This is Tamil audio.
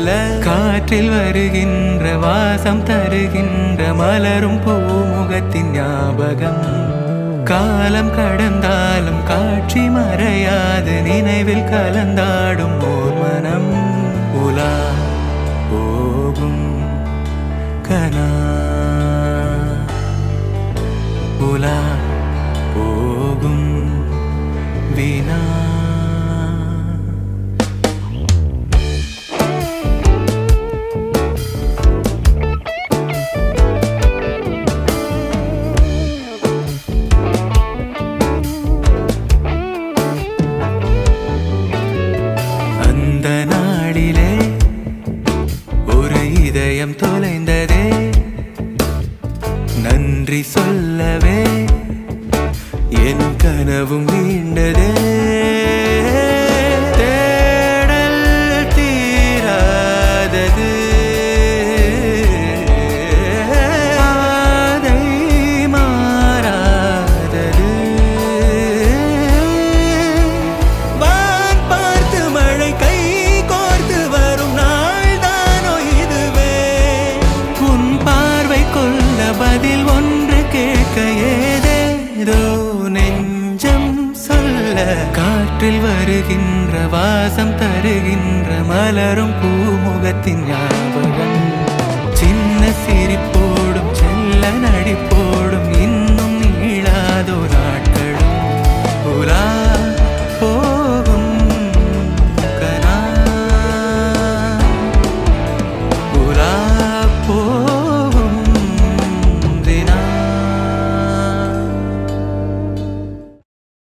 சொல்ல காற்றில் வருகின்ற வாசம் தருகின்ற மலரும் பூமுகத்தின் ஞாபகம் காலம் கடந்தாலும் காட்சி மறையாது நினைவில் கலந்தாடும் ஓர் மனம் உலா போகும் கனா உலா போகும் வீணா அந்த நாளிலே ஒரு இதயம் தொலைந்ததே நன்றி சொல்லவே என் கனவும் மீண்டதே தேடல் தீராதது பாதை மாறாதது வான் பார்த்து மழை கை கோர்த்து வரும் நாள் தானோ இதுவே உன் பார்வை கொள்ள பதில் ஒன்று கேட்க ஏதேதோ நெஞ்சம் சொல்ல காற்றில் வருகின்ற வாசம் தருகின்ற மலரும் பூமுகத்தின் ஞாபகம் சின்ன சிரிப்போடும் செல்ல நடிப்போடும்